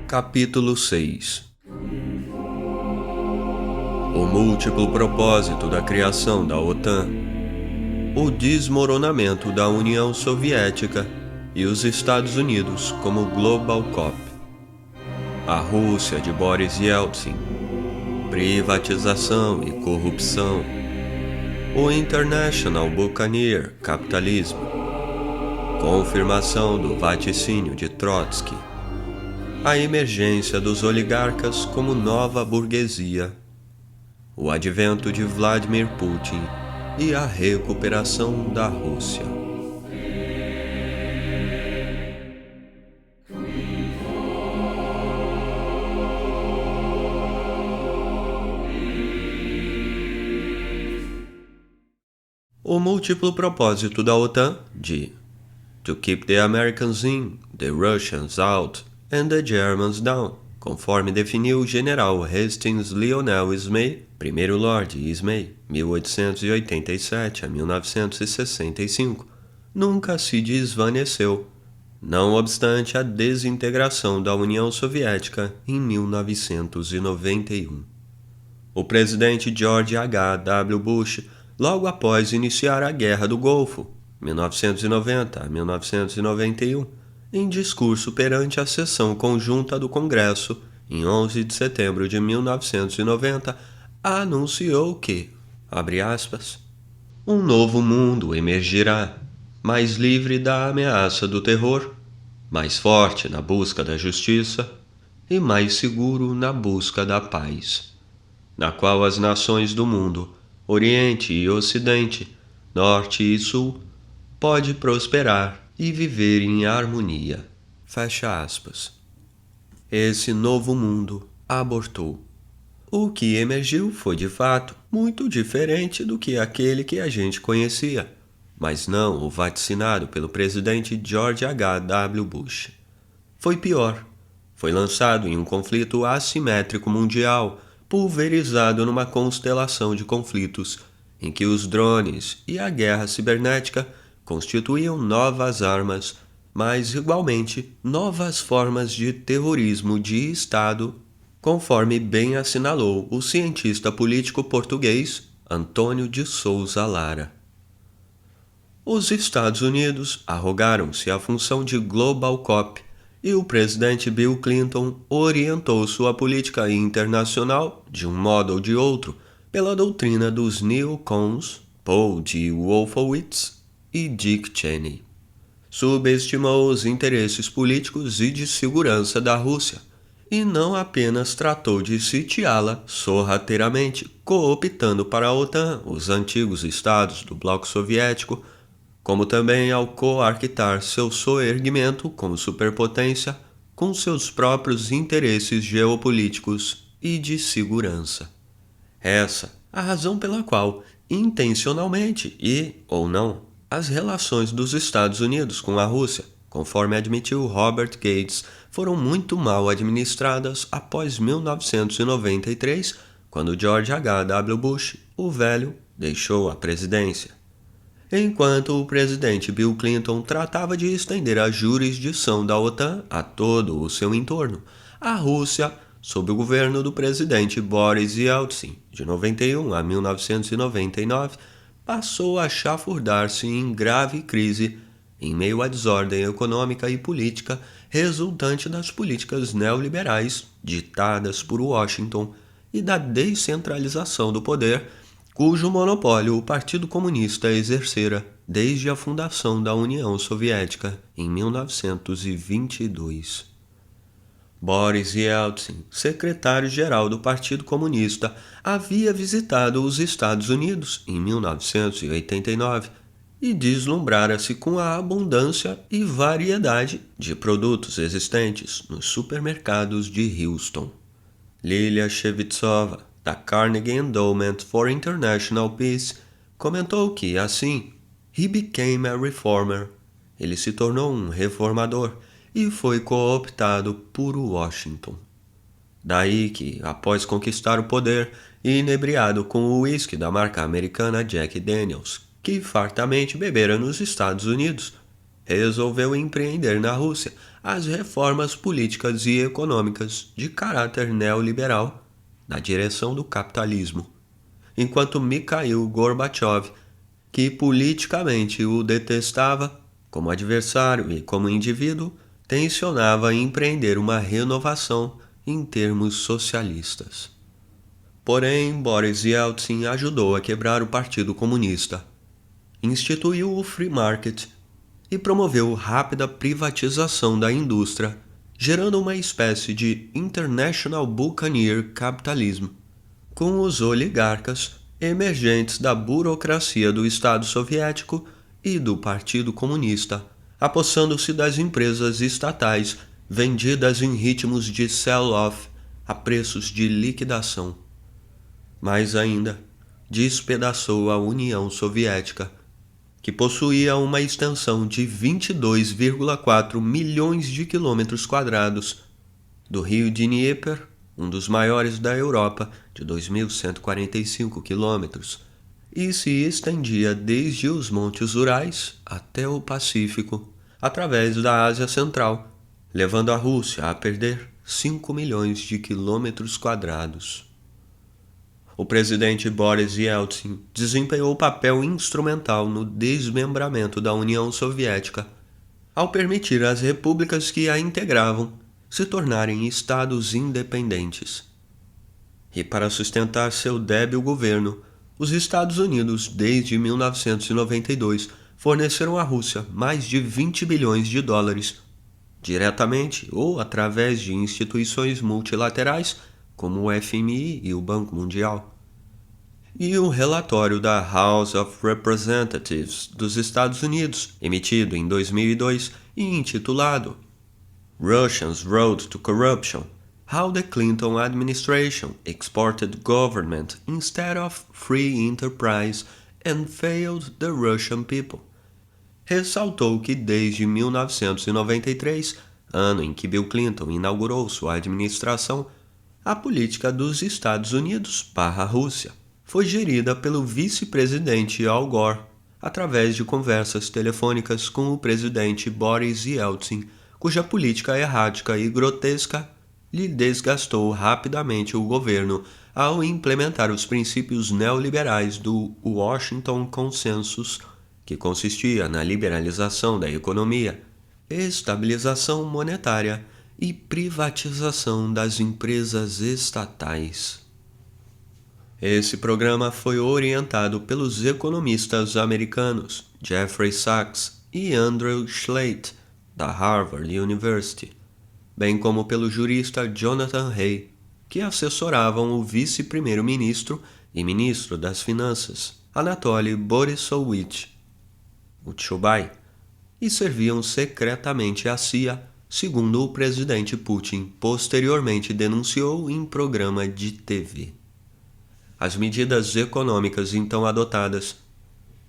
Capítulo 6. O múltiplo propósito da criação da OTAN, o desmoronamento da União Soviética e os Estados Unidos como Global Cop, a Rússia de Boris Yeltsin, privatização e corrupção, o International Buccaneer capitalismo, confirmação do vaticínio de Trotsky, a emergência dos oligarcas como nova burguesia, o advento de Vladimir Putin e a recuperação da Rússia. O múltiplo propósito da OTAN de To keep the Americans in, the Russians out and the Germans down, conforme definiu o general Hastings Lionel Ismay, primeiro Lord Ismay, 1887 a 1965, nunca se desvaneceu, não obstante a desintegração da União Soviética em 1991. O presidente George H. W. Bush, logo após iniciar a Guerra do Golfo, 1990 a 1991, em discurso perante a sessão conjunta do Congresso, em 11 de setembro de 1990, anunciou que, abre aspas, um novo mundo emergirá, mais livre da ameaça do terror, mais forte na busca da justiça e mais seguro na busca da paz, na qual as nações do mundo, Oriente e Ocidente, Norte e Sul, pode prosperar e viver em harmonia. Fecha aspas. Esse novo mundo abortou. O que emergiu foi, de fato, muito diferente do que aquele que a gente conhecia, mas não o vaticinado pelo presidente George H. W. Bush. Foi pior. Foi lançado em um conflito assimétrico mundial, pulverizado numa constelação de conflitos, em que os drones e a guerra cibernética constituíam novas armas, mas igualmente novas formas de terrorismo de Estado, conforme bem assinalou o cientista político português Antônio de Souza Lara. Os Estados Unidos arrogaram-se a função de Global Cop e o presidente Bill Clinton orientou sua política internacional, de um modo ou de outro, pela doutrina dos neocons Paul D. Wolfowitz e Dick Cheney. Subestimou os interesses políticos e de segurança da Rússia, e não apenas tratou de sitiá-la sorrateiramente, cooptando para a OTAN os antigos estados do bloco soviético, como também ao coarquitar seu soerguimento como superpotência com seus próprios interesses geopolíticos e de segurança. Essa a razão pela qual, intencionalmente e, ou não, as relações dos Estados Unidos com a Rússia, conforme admitiu Robert Gates, foram muito mal administradas após 1993, quando George H. W. Bush, o velho, deixou a presidência. Enquanto o presidente Bill Clinton tratava de estender a jurisdição da OTAN a todo o seu entorno, a Rússia, sob o governo do presidente Boris Yeltsin, de 91 a 1999, passou a chafurdar-se em grave crise em meio à desordem econômica e política resultante das políticas neoliberais ditadas por Washington e da descentralização do poder, cujo monopólio o Partido Comunista exercera desde a fundação da União Soviética em 1922. Boris Yeltsin, secretário-geral do Partido Comunista, havia visitado os Estados Unidos em 1989 e deslumbrara-se com a abundância e variedade de produtos existentes nos supermercados de Houston. Lilia Shevtsova, da Carnegie Endowment for International Peace, comentou que, assim, he became a reformer. Ele se tornou um reformador e foi cooptado por Washington. Daí que, após conquistar o poder, inebriado com o uísque da marca americana Jack Daniels, que fartamente bebera nos Estados Unidos, resolveu empreender na Rússia as reformas políticas e econômicas de caráter neoliberal na direção do capitalismo, enquanto Mikhail Gorbachev, que politicamente o detestava como adversário e como indivíduo, tensionava empreender uma renovação em termos socialistas. Porém, Boris Yeltsin ajudou a quebrar o Partido Comunista, instituiu o free market e promoveu rápida privatização da indústria, gerando uma espécie de International Buccaneer Capitalism, com os oligarcas emergentes da burocracia do Estado Soviético e do Partido Comunista, apossando-se das empresas estatais vendidas em ritmos de sell-off a preços de liquidação. Mais ainda, despedaçou a União Soviética, que possuía uma extensão de 22,4 milhões de quilômetros quadrados, do rio Dnieper, um dos maiores da Europa, de 2.145 quilômetros, e se estendia desde os Montes Urais até o Pacífico, através da Ásia Central, levando a Rússia a perder 5 milhões de quilômetros quadrados. O presidente Boris Yeltsin desempenhou papel instrumental no desmembramento da União Soviética, ao permitir às repúblicas que a integravam se tornarem estados independentes. E para sustentar seu débil governo, os Estados Unidos, desde 1992, forneceram à Rússia mais de 20 bilhões de dólares, diretamente ou através de instituições multilaterais, como o FMI e o Banco Mundial. E o relatório da House of Representatives dos Estados Unidos, emitido em 2002 e intitulado Russia's Road to Corruption: How the Clinton Administration Exported Government Instead of Free Enterprise and Failed the Russian People, ressaltou que desde 1993, ano em que Bill Clinton inaugurou sua administração, a política dos Estados Unidos/Rússia foi gerida pelo vice-presidente Al Gore, através de conversas telefônicas com o presidente Boris Yeltsin, cuja política errática e grotesca lhe desgastou rapidamente o governo ao implementar os princípios neoliberais do Washington Consensus, que consistia na liberalização da economia, estabilização monetária e privatização das empresas estatais. Esse programa foi orientado pelos economistas americanos Jeffrey Sachs e Andrew Schleight, da Harvard University, bem como pelo jurista Jonathan Hay, que assessoravam o vice-primeiro-ministro e ministro das Finanças, Anatoly Borisovich, o Chubai, e serviam secretamente à CIA, segundo o presidente Putin posteriormente denunciou em programa de TV. As medidas econômicas então adotadas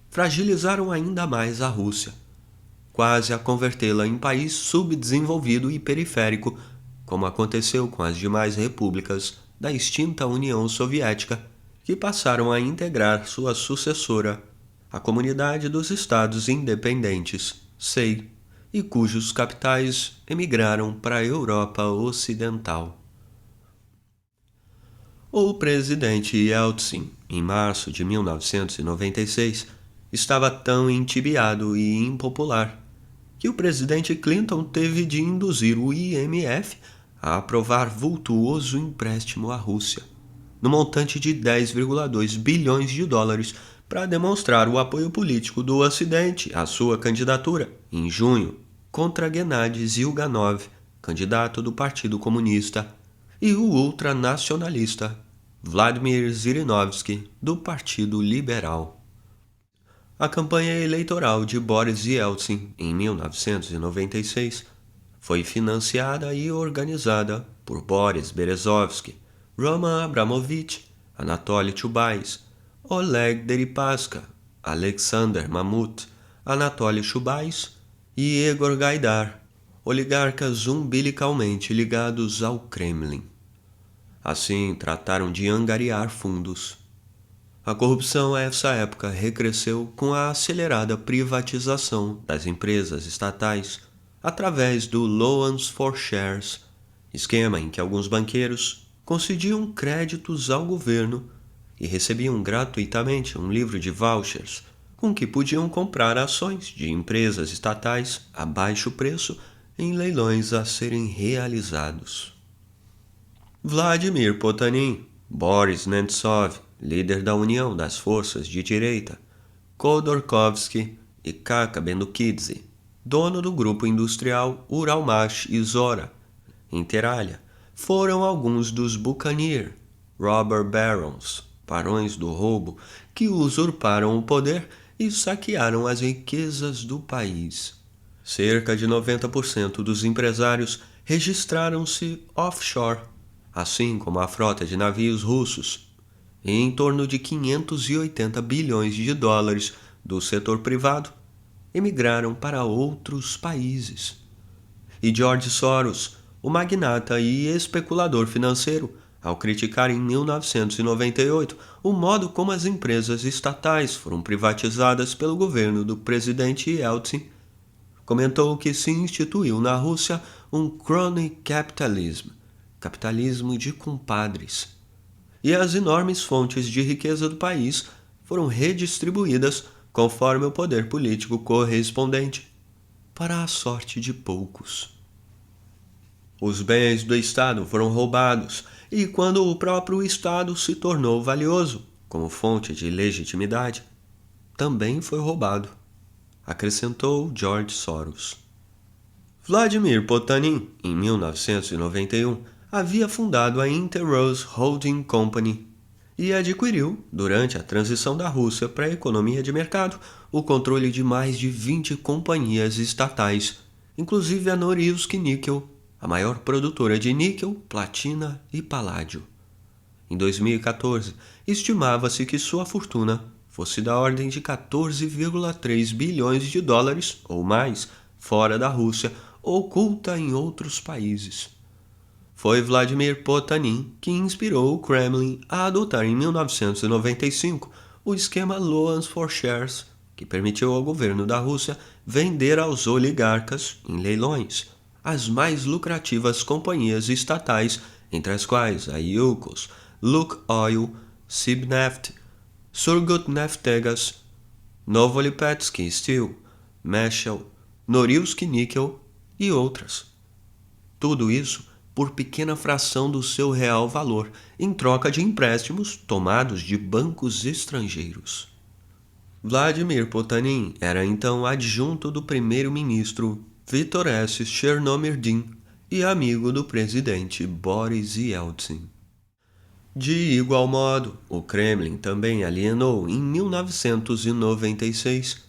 fragilizaram ainda mais a Rússia, quase a convertê-la em país subdesenvolvido e periférico, como aconteceu com as demais repúblicas da extinta União Soviética, que passaram a integrar sua sucessora, a Comunidade dos Estados Independentes, SEI, e cujos capitais emigraram para a Europa Ocidental. O presidente Yeltsin, em março de 1996, estava tão entibiado e impopular que o presidente Clinton teve de induzir o IMF a aprovar vultuoso empréstimo à Rússia, no montante de 10,2 bilhões de dólares, para demonstrar o apoio político do Ocidente à sua candidatura, em junho, contra Gennady Zyuganov, candidato do Partido Comunista, e o ultranacionalista Vladimir Zhirinovsky, do Partido Liberal. A campanha eleitoral de Boris Yeltsin, em 1996, foi financiada e organizada por Boris Berezovsky, Roman Abramovich, Anatoly Chubais, Oleg Deripaska, Alexander Mamut, Anatoly Chubais e Egor Gaidar, oligarcas umbilicalmente ligados ao Kremlin. Assim, trataram de angariar fundos. A corrupção a essa época recresceu com a acelerada privatização das empresas estatais através do Loans for Shares, esquema em que alguns banqueiros concediam créditos ao governo e recebiam gratuitamente um livro de vouchers com que podiam comprar ações de empresas estatais a baixo preço em leilões a serem realizados. Vladimir Potanin, Boris Nemtsov, líder da União das Forças de Direita, Khodorkovsky e Kaka Bendukidze, dono do grupo industrial Uralmash e Zora, Interalha, foram alguns dos Buccaneer, robber barons, barões do roubo, que usurparam o poder e saquearam as riquezas do país. Cerca de 90% dos empresários registraram-se offshore, assim como a frota de navios russos, e em torno de 580 bilhões de dólares do setor privado emigraram para outros países. E George Soros, o magnata e especulador financeiro, ao criticar em 1998 o modo como as empresas estatais foram privatizadas pelo governo do presidente Yeltsin, comentou que se instituiu na Rússia um crony capitalism, capitalismo de compadres, e as enormes fontes de riqueza do país foram redistribuídas conforme o poder político correspondente, para a sorte de poucos. Os bens do Estado foram roubados, e quando o próprio Estado se tornou valioso como fonte de legitimidade, também foi roubado, acrescentou George Soros. Vladimir Potanin, em 1991, havia fundado a Interrose Holding Company e adquiriu, durante a transição da Rússia para a economia de mercado, o controle de mais de 20 companhias estatais, inclusive a Norilsk Nickel, a maior produtora de níquel, platina e paládio. Em 2014, estimava-se que sua fortuna fosse da ordem de 14,3 bilhões de dólares ou mais fora da Rússia, oculta em outros países. Foi Vladimir Potanin que inspirou o Kremlin a adotar em 1995 o esquema Loans for Shares, que permitiu ao governo da Rússia vender aos oligarcas, em leilões, as mais lucrativas companhias estatais, entre as quais a Yukos, Lukoil, Sibneft, Surgutneftegas, Novolipetsky Steel, Meshel, Norilsk Nickel e outras. Tudo isso por pequena fração do seu real valor, em troca de empréstimos tomados de bancos estrangeiros. Vladimir Potanin era então adjunto do primeiro-ministro Viktor S. Chernomyrdin e amigo do presidente Boris Yeltsin. De igual modo, o Kremlin também alienou em 1996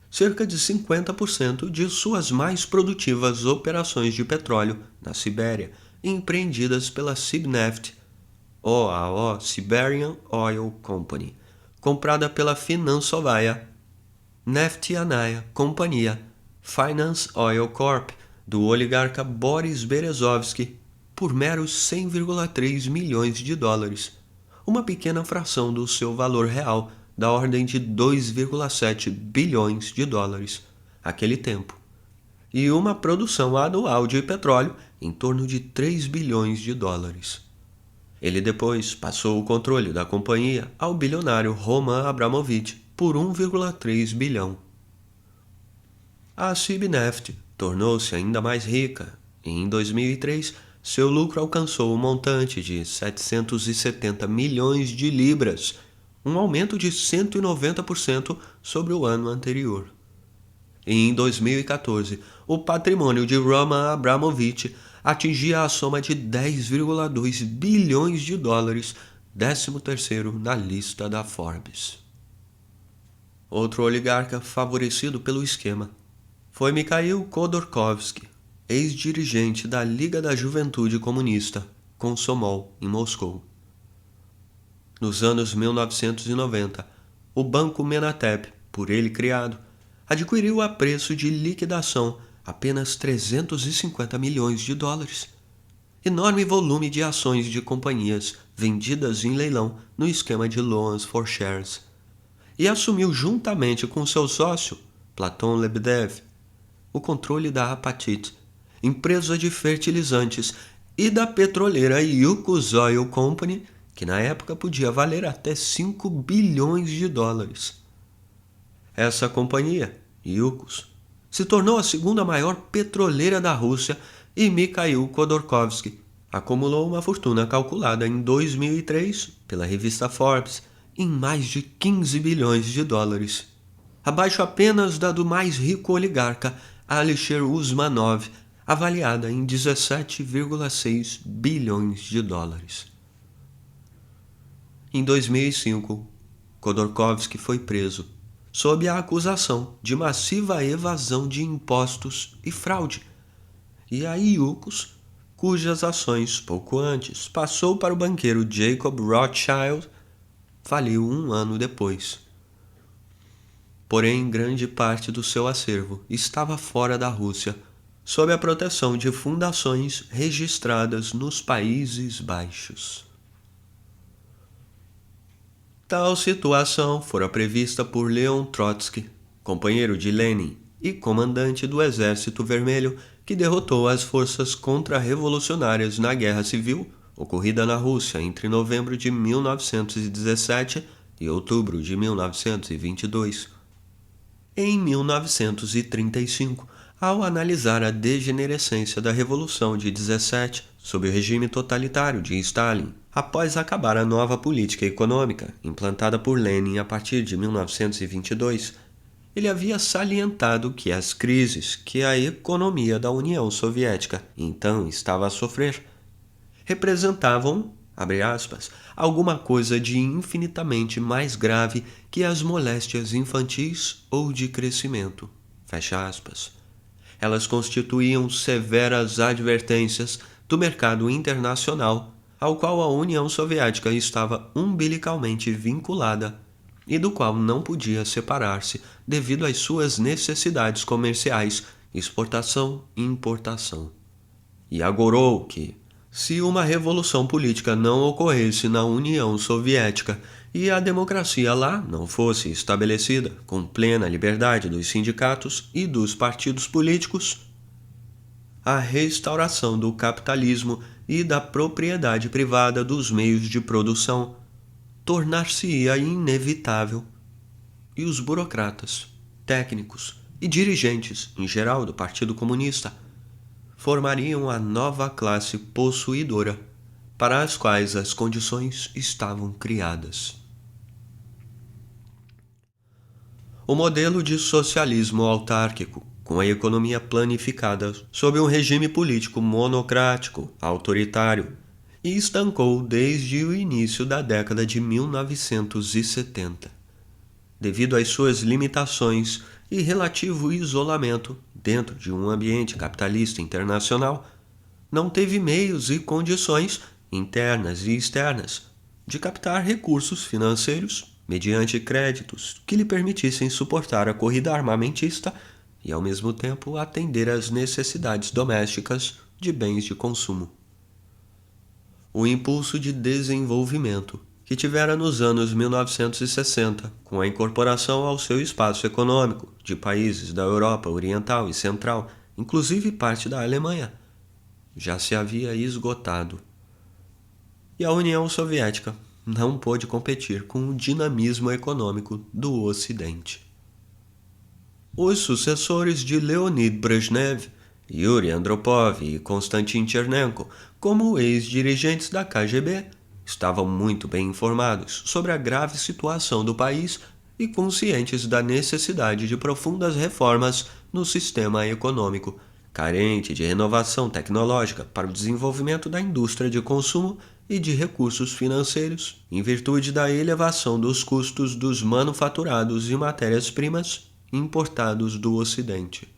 cerca de 50% de suas mais produtivas operações de petróleo na Sibéria, empreendidas pela Sibneft, OAO Siberian Oil Company, comprada pela Finansovaya, Neftianaya Companhia, Finance Oil Corp, do oligarca Boris Berezovsky, por meros 100,3 milhões de dólares, uma pequena fração do seu valor real, da ordem de 2,7 bilhões de dólares, aquele tempo, e uma produção anual de petróleo em torno de 3 bilhões de dólares. Ele depois passou o controle da companhia ao bilionário Roman Abramovich por 1,3 bilhão. A Sibneft tornou-se ainda mais rica e, em 2003, seu lucro alcançou o montante de 770 milhões de libras, um aumento de 190% sobre o ano anterior. E em 2014, o patrimônio de Roman Abramovich atingia a soma de 10,2 bilhões de dólares, 13º na lista da Forbes. Outro oligarca favorecido pelo esquema foi Mikhail Khodorkovsky, ex-dirigente da Liga da Juventude Comunista, Komsomol, em Moscou. Nos anos 1990, o Banco Menatep, por ele criado, adquiriu a preço de liquidação apenas 350 milhões de dólares, enorme volume de ações de companhias vendidas em leilão no esquema de loans for shares, e assumiu juntamente com seu sócio, Platon Lebedev, o controle da Apatit, empresa de fertilizantes, e da petroleira Yukos Oil Company, que na época podia valer até 5 bilhões de dólares. Essa companhia, Yukos, se tornou a segunda maior petroleira da Rússia e Mikhail Khodorkovsky acumulou uma fortuna calculada em 2003 pela revista Forbes em mais de 15 bilhões de dólares, abaixo apenas da do mais rico oligarca Alisher Usmanov, avaliada em 17,6 bilhões de dólares. Em 2005, Khodorkovsky foi preso, sob a acusação de massiva evasão de impostos e fraude, e a Yukos, cujas ações pouco antes passou para o banqueiro Jacob Rothschild, faliu 1 ano depois. Porém, grande parte do seu acervo estava fora da Rússia, sob a proteção de fundações registradas nos Países Baixos. Tal situação fora prevista por Leon Trotsky, companheiro de Lenin e comandante do Exército Vermelho que derrotou as forças contra-revolucionárias na Guerra Civil ocorrida na Rússia entre novembro de 1917 e outubro de 1922. Em 1935, ao analisar a degenerescência da Revolução de 17 sob o regime totalitário de Stalin, após acabar a nova política econômica implantada por Lenin a partir de 1922, ele havia salientado que as crises que a economia da União Soviética então estava a sofrer representavam, abre aspas, alguma coisa de infinitamente mais grave que as moléstias infantis ou de crescimento, fecha aspas. Elas constituíam severas advertências do mercado internacional ao qual a União Soviética estava umbilicalmente vinculada e do qual não podia separar-se devido às suas necessidades comerciais, exportação e importação. E agorou que, se uma revolução política não ocorresse na União Soviética e a democracia lá não fosse estabelecida com plena liberdade dos sindicatos e dos partidos políticos, a restauração do capitalismo e da propriedade privada dos meios de produção tornar-se-ia inevitável, e os burocratas, técnicos e dirigentes, em geral do Partido Comunista, formariam a nova classe possuidora, para as quais as condições estavam criadas. O modelo de socialismo autárquico, com a economia planificada sob um regime político monocrático, autoritário, e estancou desde o início da década de 1970. Devido às suas limitações e relativo isolamento dentro de um ambiente capitalista internacional, não teve meios e condições, internas e externas, de captar recursos financeiros mediante créditos que lhe permitissem suportar a corrida armamentista e, ao mesmo tempo, atender às necessidades domésticas de bens de consumo. O impulso de desenvolvimento que tivera nos anos 1960, com a incorporação ao seu espaço econômico de países da Europa Oriental e Central, inclusive parte da Alemanha, já se havia esgotado. E a União Soviética não pôde competir com o dinamismo econômico do Ocidente. Os sucessores de Leonid Brezhnev, Yuri Andropov e Konstantin Chernenko, como ex-dirigentes da KGB, estavam muito bem informados sobre a grave situação do país e conscientes da necessidade de profundas reformas no sistema econômico, carente de renovação tecnológica para o desenvolvimento da indústria de consumo e de recursos financeiros, em virtude da elevação dos custos dos manufaturados e matérias-primas importados do Ocidente.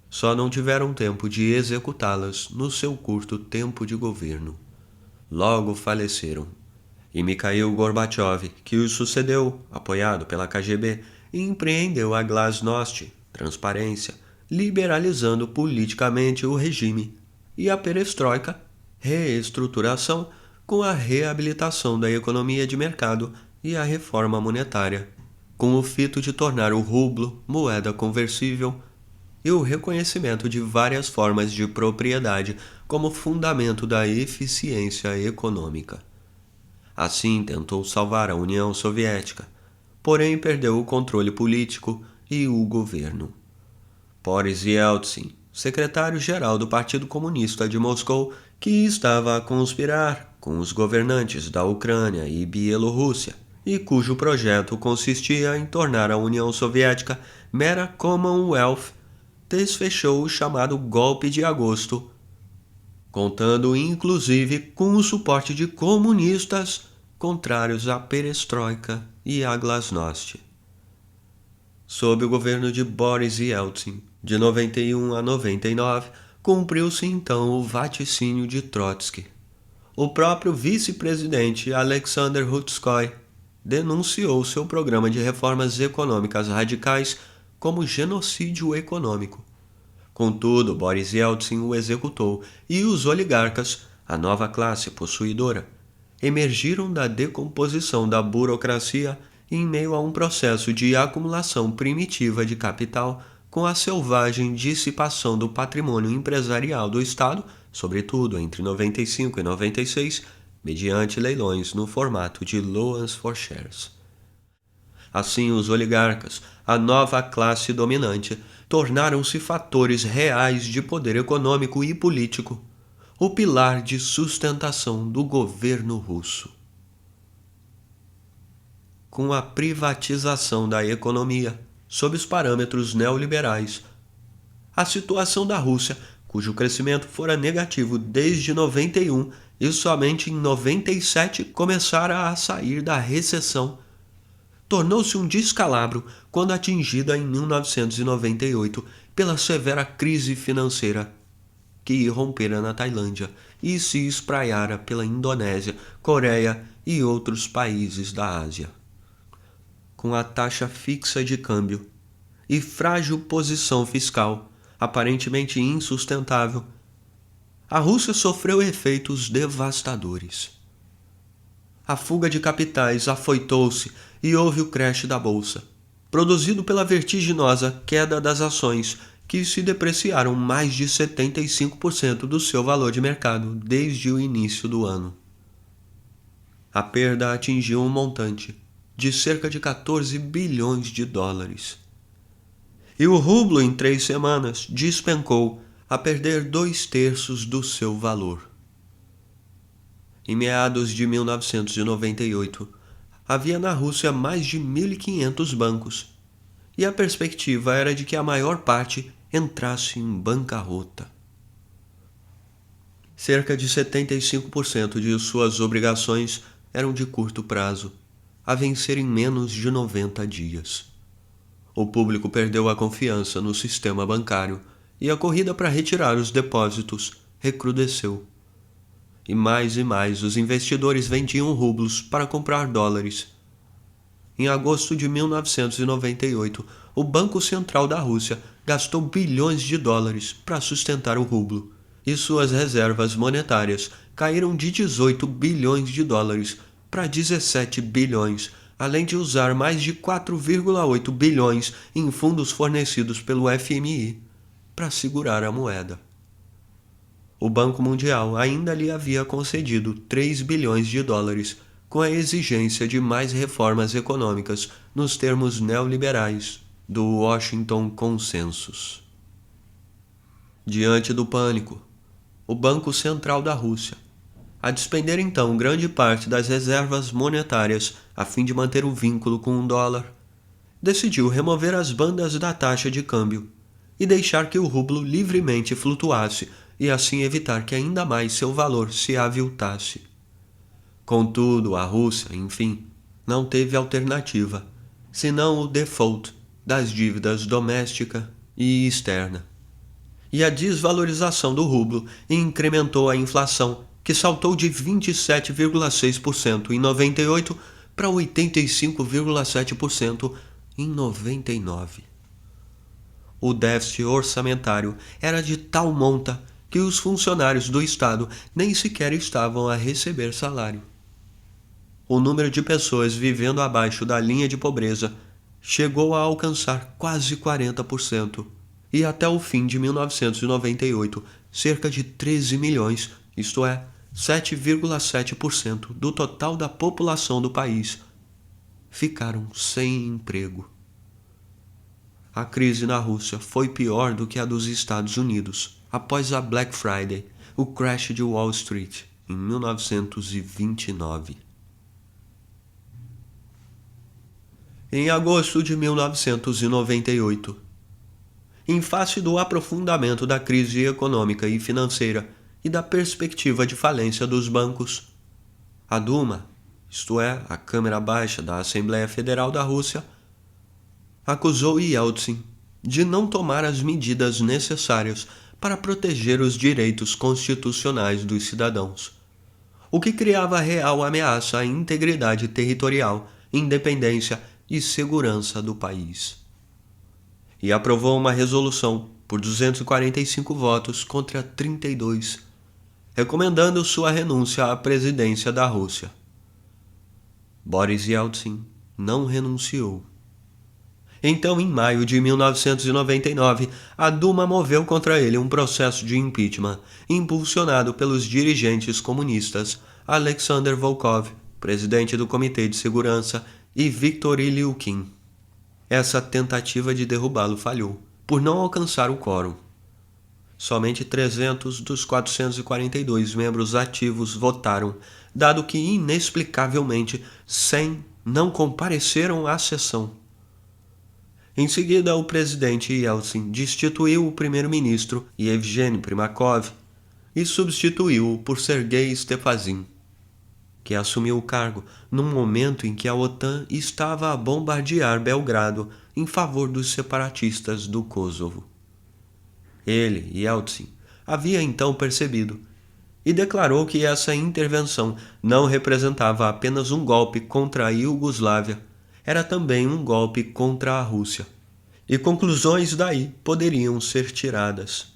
Só não tiveram tempo de executá-las no seu curto tempo de governo. Logo faleceram, e Mikhail Gorbachev, que os sucedeu, apoiado pela KGB, empreendeu a glasnost, transparência, liberalizando politicamente o regime, e a perestroika, reestruturação, com a reabilitação da economia de mercado e a reforma monetária, com o fito de tornar o rublo moeda conversível e o reconhecimento de várias formas de propriedade como fundamento da eficiência econômica. Assim tentou salvar a União Soviética, porém perdeu o controle político e o governo. Boris Yeltsin, secretário-geral do Partido Comunista de Moscou, que estava a conspirar com os governantes da Ucrânia e Bielorrússia, e cujo projeto consistia em tornar a União Soviética mera Commonwealth, desfechou o chamado Golpe de Agosto, contando inclusive com o suporte de comunistas contrários à perestroika e à glasnost. Sob o governo de Boris Yeltsin, de 91 a 99, cumpriu-se então o vaticínio de Trotsky. O próprio vice-presidente Alexander Rutskoy denunciou seu programa de reformas econômicas radicais como genocídio econômico. Contudo, Boris Yeltsin o executou e os oligarcas, a nova classe possuidora, emergiram da decomposição da burocracia em meio a um processo de acumulação primitiva de capital com a selvagem dissipação do patrimônio empresarial do Estado, sobretudo entre 95 e 96, mediante leilões no formato de loans for shares. Assim, os oligarcas, a nova classe dominante, tornaram-se fatores reais de poder econômico e político, o pilar de sustentação do governo russo. Com a privatização da economia, sob os parâmetros neoliberais, a situação da Rússia, cujo crescimento fora negativo desde 91 e somente em 97 começara a sair da recessão, tornou-se um descalabro quando atingida em 1998 pela severa crise financeira que irrompera na Tailândia e se espraiara pela Indonésia, Coreia e outros países da Ásia. Com a taxa fixa de câmbio e frágil posição fiscal, aparentemente insustentável, a Rússia sofreu efeitos devastadores. A fuga de capitais afoitou-se e houve o crash da bolsa, produzido pela vertiginosa queda das ações, que se depreciaram mais de 75% do seu valor de mercado desde o início do ano. A perda atingiu um montante de cerca de 14 bilhões de dólares. E o rublo, em 3 semanas, despencou a perder 2/3 do seu valor. Em meados de 1998, havia na Rússia mais de 1.500 bancos, e a perspectiva era de que a maior parte entrasse em bancarrota. Cerca de 75% de suas obrigações eram de curto prazo, a vencer em menos de 90 dias. O público perdeu a confiança no sistema bancário e a corrida para retirar os depósitos recrudesceu. E mais os investidores vendiam rublos para comprar dólares. Em agosto de 1998, o Banco Central da Rússia gastou bilhões de dólares para sustentar o rublo, e suas reservas monetárias caíram de 18 bilhões de dólares para 17 bilhões, além de usar mais de 4,8 bilhões em fundos fornecidos pelo FMI para segurar a moeda. O Banco Mundial ainda lhe havia concedido 3 bilhões de dólares com a exigência de mais reformas econômicas nos termos neoliberais do Washington Consensus. Diante do pânico, o Banco Central da Rússia, a despender então grande parte das reservas monetárias a fim de manter o vínculo com o dólar, decidiu remover as bandas da taxa de câmbio e deixar que o rublo livremente flutuasse e assim evitar que ainda mais seu valor se aviltasse. Contudo, a Rússia, enfim, não teve alternativa, senão o default das dívidas doméstica e externa. E a desvalorização do rublo incrementou a inflação, que saltou de 27,6% em 98 para 85,7% em 99. O déficit orçamentário era de tal monta que os funcionários do Estado nem sequer estavam a receber salário. O número de pessoas vivendo abaixo da linha de pobreza chegou a alcançar quase 40%, e até o fim de 1998, cerca de 13 milhões, isto é, 7,7% do total da população do país, ficaram sem emprego. A crise na Rússia foi pior do que a dos Estados Unidos, após a Black Friday, o crash de Wall Street, em 1929. Em agosto de 1998, em face do aprofundamento da crise econômica e financeira e da perspectiva de falência dos bancos, a Duma, isto é, a Câmara Baixa da Assembleia Federal da Rússia, acusou Yeltsin de não tomar as medidas necessárias para proteger os direitos constitucionais dos cidadãos, o que criava real ameaça à integridade territorial, independência e segurança do país. E aprovou uma resolução por 245 votos contra 32, recomendando sua renúncia à presidência da Rússia. Boris Yeltsin não renunciou. Então, em maio de 1999, a Duma moveu contra ele um processo de impeachment, impulsionado pelos dirigentes comunistas Alexander Volkov, presidente do Comitê de Segurança, e Viktor Ilyukin. Essa tentativa de derrubá-lo falhou, por não alcançar o quórum. Somente 300 dos 442 membros ativos votaram, dado que, inexplicavelmente, 100 não compareceram à sessão. Em seguida, o presidente Yeltsin destituiu o primeiro-ministro Yevgeny Primakov e substituiu-o por Sergei Stepazin, que assumiu o cargo num momento em que a OTAN estava a bombardear Belgrado em favor dos separatistas do Kosovo. Ele, Yeltsin, havia então percebido e declarou que essa intervenção não representava apenas um golpe contra a Iugoslávia, era também um golpe contra a Rússia, e conclusões daí poderiam ser tiradas.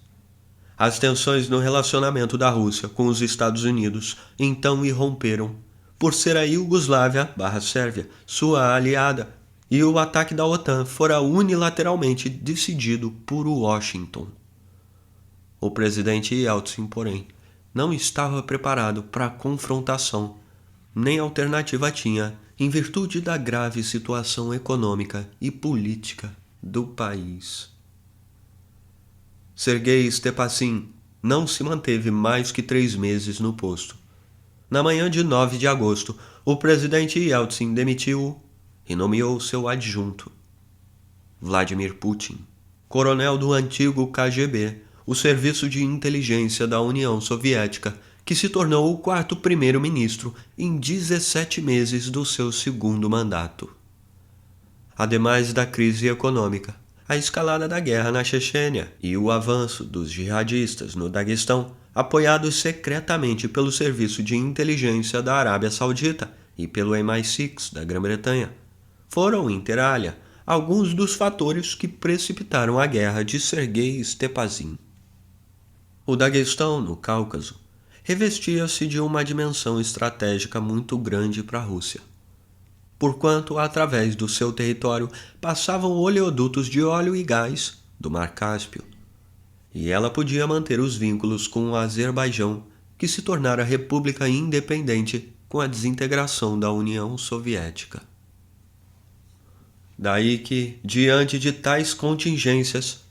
As tensões no relacionamento da Rússia com os Estados Unidos então irromperam, por ser a Iugoslávia/Sérvia sua aliada, e o ataque da OTAN fora unilateralmente decidido por Washington. O presidente Yeltsin, porém, não estava preparado para a confrontação, nem alternativa tinha, em virtude da grave situação econômica e política do país. Sergei Stepazin não se manteve mais que 3 meses no posto. Na manhã de 9 de agosto, o presidente Yeltsin demitiu-o e nomeou seu adjunto, Vladimir Putin, coronel do antigo KGB, o Serviço de Inteligência da União Soviética, que se tornou o 4º primeiro-ministro em 17 meses do seu segundo mandato. Ademais da crise econômica, a escalada da guerra na Chechênia e o avanço dos jihadistas no Daguestão, apoiados secretamente pelo Serviço de Inteligência da Arábia Saudita e pelo MI6 da Grã-Bretanha, foram, inter alia, alguns dos fatores que precipitaram a guerra de Sergei Stepazin. O Daguestão, no Cáucaso, revestia-se de uma dimensão estratégica muito grande para a Rússia, porquanto, através do seu território, passavam oleodutos de óleo e gás do Mar Cáspio, e ela podia manter os vínculos com o Azerbaijão, que se tornara república independente com a desintegração da União Soviética. Daí que, diante de tais contingências,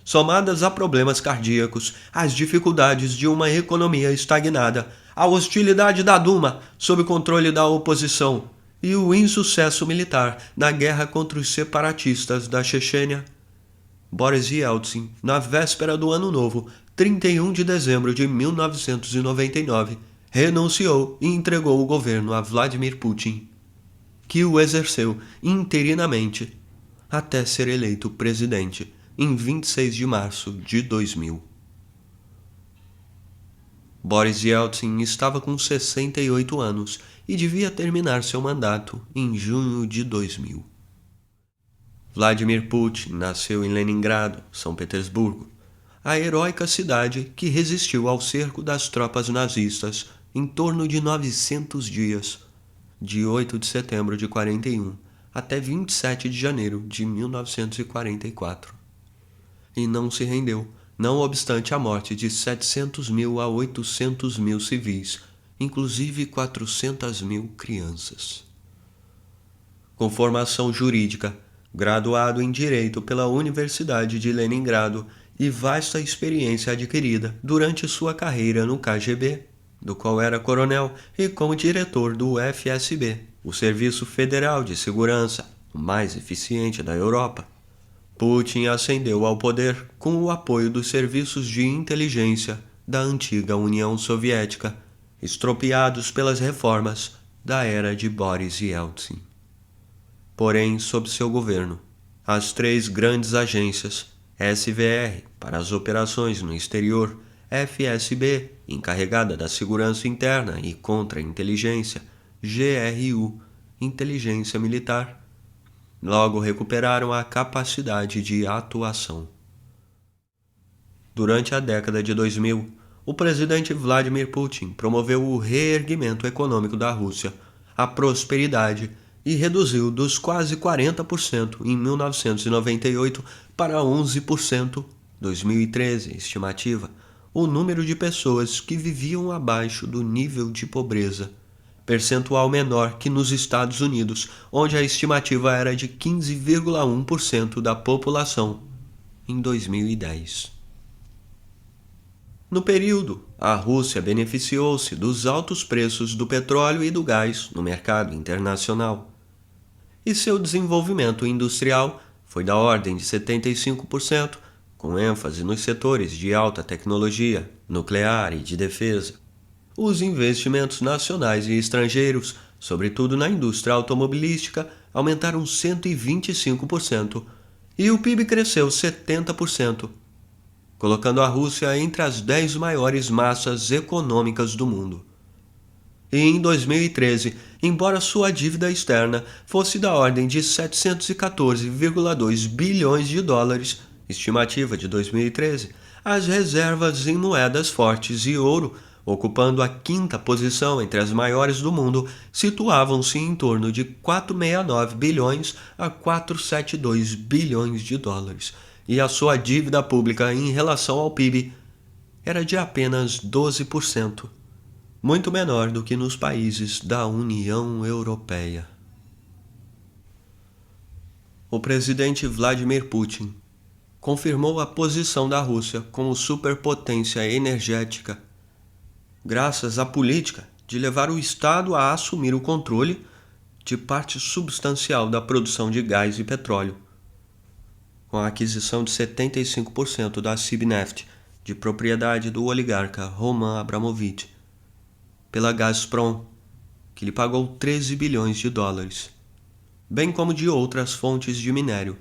somadas a problemas cardíacos, às dificuldades de uma economia estagnada, a hostilidade da Duma sob controle da oposição e o insucesso militar na guerra contra os separatistas da Chechênia, Boris Yeltsin, na véspera do Ano Novo, 31 de dezembro de 1999, renunciou e entregou o governo a Vladimir Putin, que o exerceu interinamente até ser eleito presidente em 26 de março de 2000. Boris Yeltsin estava com 68 anos e devia terminar seu mandato em junho de 2000. Vladimir Putin nasceu em Leningrado, São Petersburgo, a heróica cidade que resistiu ao cerco das tropas nazistas em torno de 900 dias, de 8 de setembro de 41 até 27 de janeiro de 1944. E não se rendeu, não obstante a morte de 700 mil a 800 mil civis, inclusive 400 mil crianças. Com formação jurídica, graduado em Direito pela Universidade de Leningrado e vasta experiência adquirida durante sua carreira no KGB, do qual era coronel e como diretor do FSB, o Serviço Federal de Segurança, o mais eficiente da Europa, Putin ascendeu ao poder com o apoio dos serviços de inteligência da antiga União Soviética, estropiados pelas reformas da era de Boris Yeltsin. Porém, sob seu governo, as três grandes agências, SVR para as operações no exterior, FSB, encarregada da segurança interna e contra-inteligência, GRU, inteligência militar, logo recuperaram a capacidade de atuação. Durante a década de 2000, o presidente Vladimir Putin promoveu o reerguimento econômico da Rússia, a prosperidade e reduziu dos quase 40% em 1998 para 11%, 2013, estimativa, o número de pessoas que viviam abaixo do nível de pobreza, percentual menor que nos Estados Unidos, onde a estimativa era de 15,1% da população em 2010. No período, a Rússia beneficiou-se dos altos preços do petróleo e do gás no mercado internacional, e seu desenvolvimento industrial foi da ordem de 75%, com ênfase nos setores de alta tecnologia, nuclear e de defesa. Os investimentos nacionais e estrangeiros, sobretudo na indústria automobilística, aumentaram 125% e o PIB cresceu 70%, colocando a Rússia entre as 10 maiores massas econômicas do mundo. E em 2013, embora sua dívida externa fosse da ordem de 714,2 bilhões de dólares, estimativa de 2013, as reservas em moedas fortes e ouro, ocupando a quinta posição entre as maiores do mundo, situavam-se em torno de 469 bilhões a 472 bilhões de dólares, e a sua dívida pública em relação ao PIB era de apenas 12%, muito menor do que nos países da União Europeia. O presidente Vladimir Putin confirmou a posição da Rússia como superpotência energética, graças à política de levar o Estado a assumir o controle de parte substancial da produção de gás e petróleo, com a aquisição de 75% da Sibneft, de propriedade do oligarca Roman Abramovich, pela Gazprom, que lhe pagou 13 bilhões de dólares, bem como de outras fontes de minério,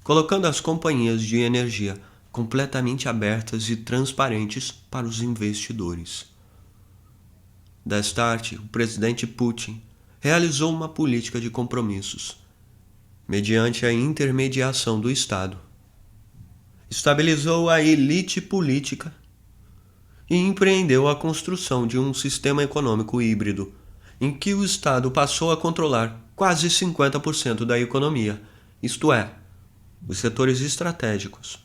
colocando as companhias de energia completamente abertas e transparentes para os investidores. Desta arte, o presidente Putin realizou uma política de compromissos, mediante a intermediação do Estado. Estabilizou a elite política e empreendeu a construção de um sistema econômico híbrido, em que o Estado passou a controlar quase 50% da economia, isto é, os setores estratégicos,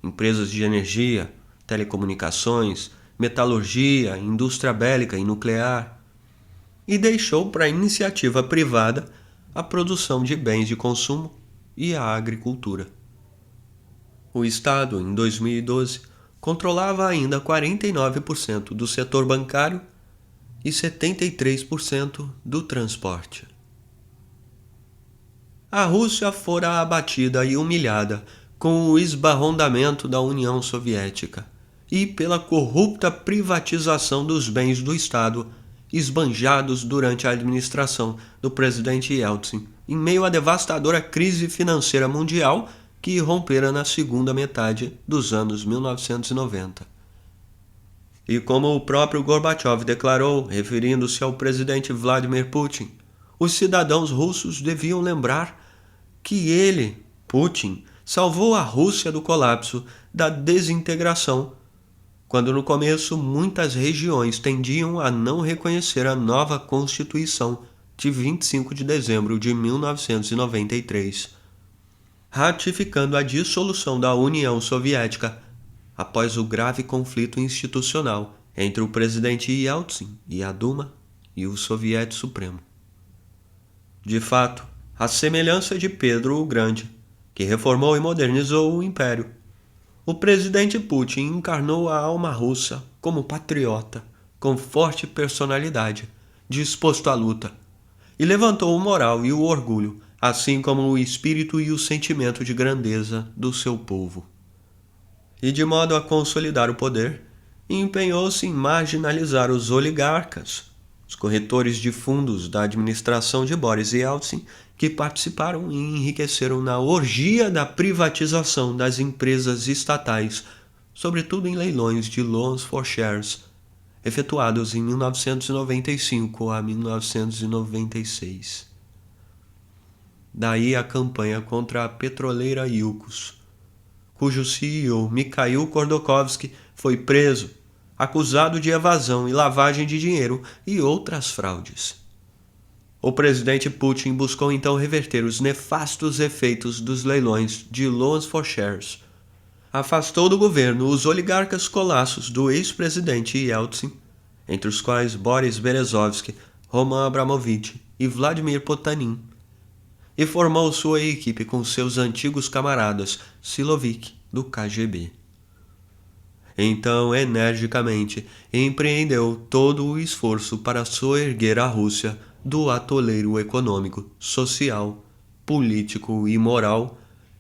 empresas de energia, telecomunicações, metalurgia, indústria bélica e nuclear, e deixou para a iniciativa privada a produção de bens de consumo e a agricultura. O Estado, em 2012, controlava ainda 49% do setor bancário e 73% do transporte. A Rússia fora abatida e humilhada com o esbarrondamento da União Soviética e pela corrupta privatização dos bens do Estado esbanjados durante a administração do presidente Yeltsin, em meio à devastadora crise financeira mundial que irrompera na segunda metade dos anos 1990. E como o próprio Gorbachev declarou, referindo-se ao presidente Vladimir Putin, os cidadãos russos deviam lembrar que ele, Putin, salvou a Rússia do colapso, da desintegração, quando no começo muitas regiões tendiam a não reconhecer a nova Constituição de 25 de dezembro de 1993, ratificando a dissolução da União Soviética após o grave conflito institucional entre o presidente Yeltsin e a Duma e o Soviete Supremo. De fato, à semelhança de Pedro o Grande, que reformou e modernizou o Império, o presidente Putin encarnou a alma russa como patriota, com forte personalidade, disposto à luta, e levantou o moral e o orgulho, assim como o espírito e o sentimento de grandeza do seu povo. E de modo a consolidar o poder, empenhou-se em marginalizar os oligarcas, os corretores de fundos da administração de Boris Yeltsin, que participaram e enriqueceram na orgia da privatização das empresas estatais, sobretudo em leilões de loans for shares, efetuados em 1995 a 1996. Daí a campanha contra a petroleira Yukos, cujo CEO Mikhail Khodorkovsky foi preso, acusado de evasão e lavagem de dinheiro e outras fraudes. O presidente Putin buscou então reverter os nefastos efeitos dos leilões de loans for shares. Afastou do governo os oligarcas colossos do ex-presidente Yeltsin, entre os quais Boris Berezovsky, Roman Abramovich e Vladimir Potanin, e formou sua equipe com seus antigos camaradas Silovik, do KGB. Então, energicamente, empreendeu todo o esforço para soerguer a Rússia do atoleiro econômico, social, político e moral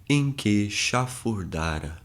em que chafurdara.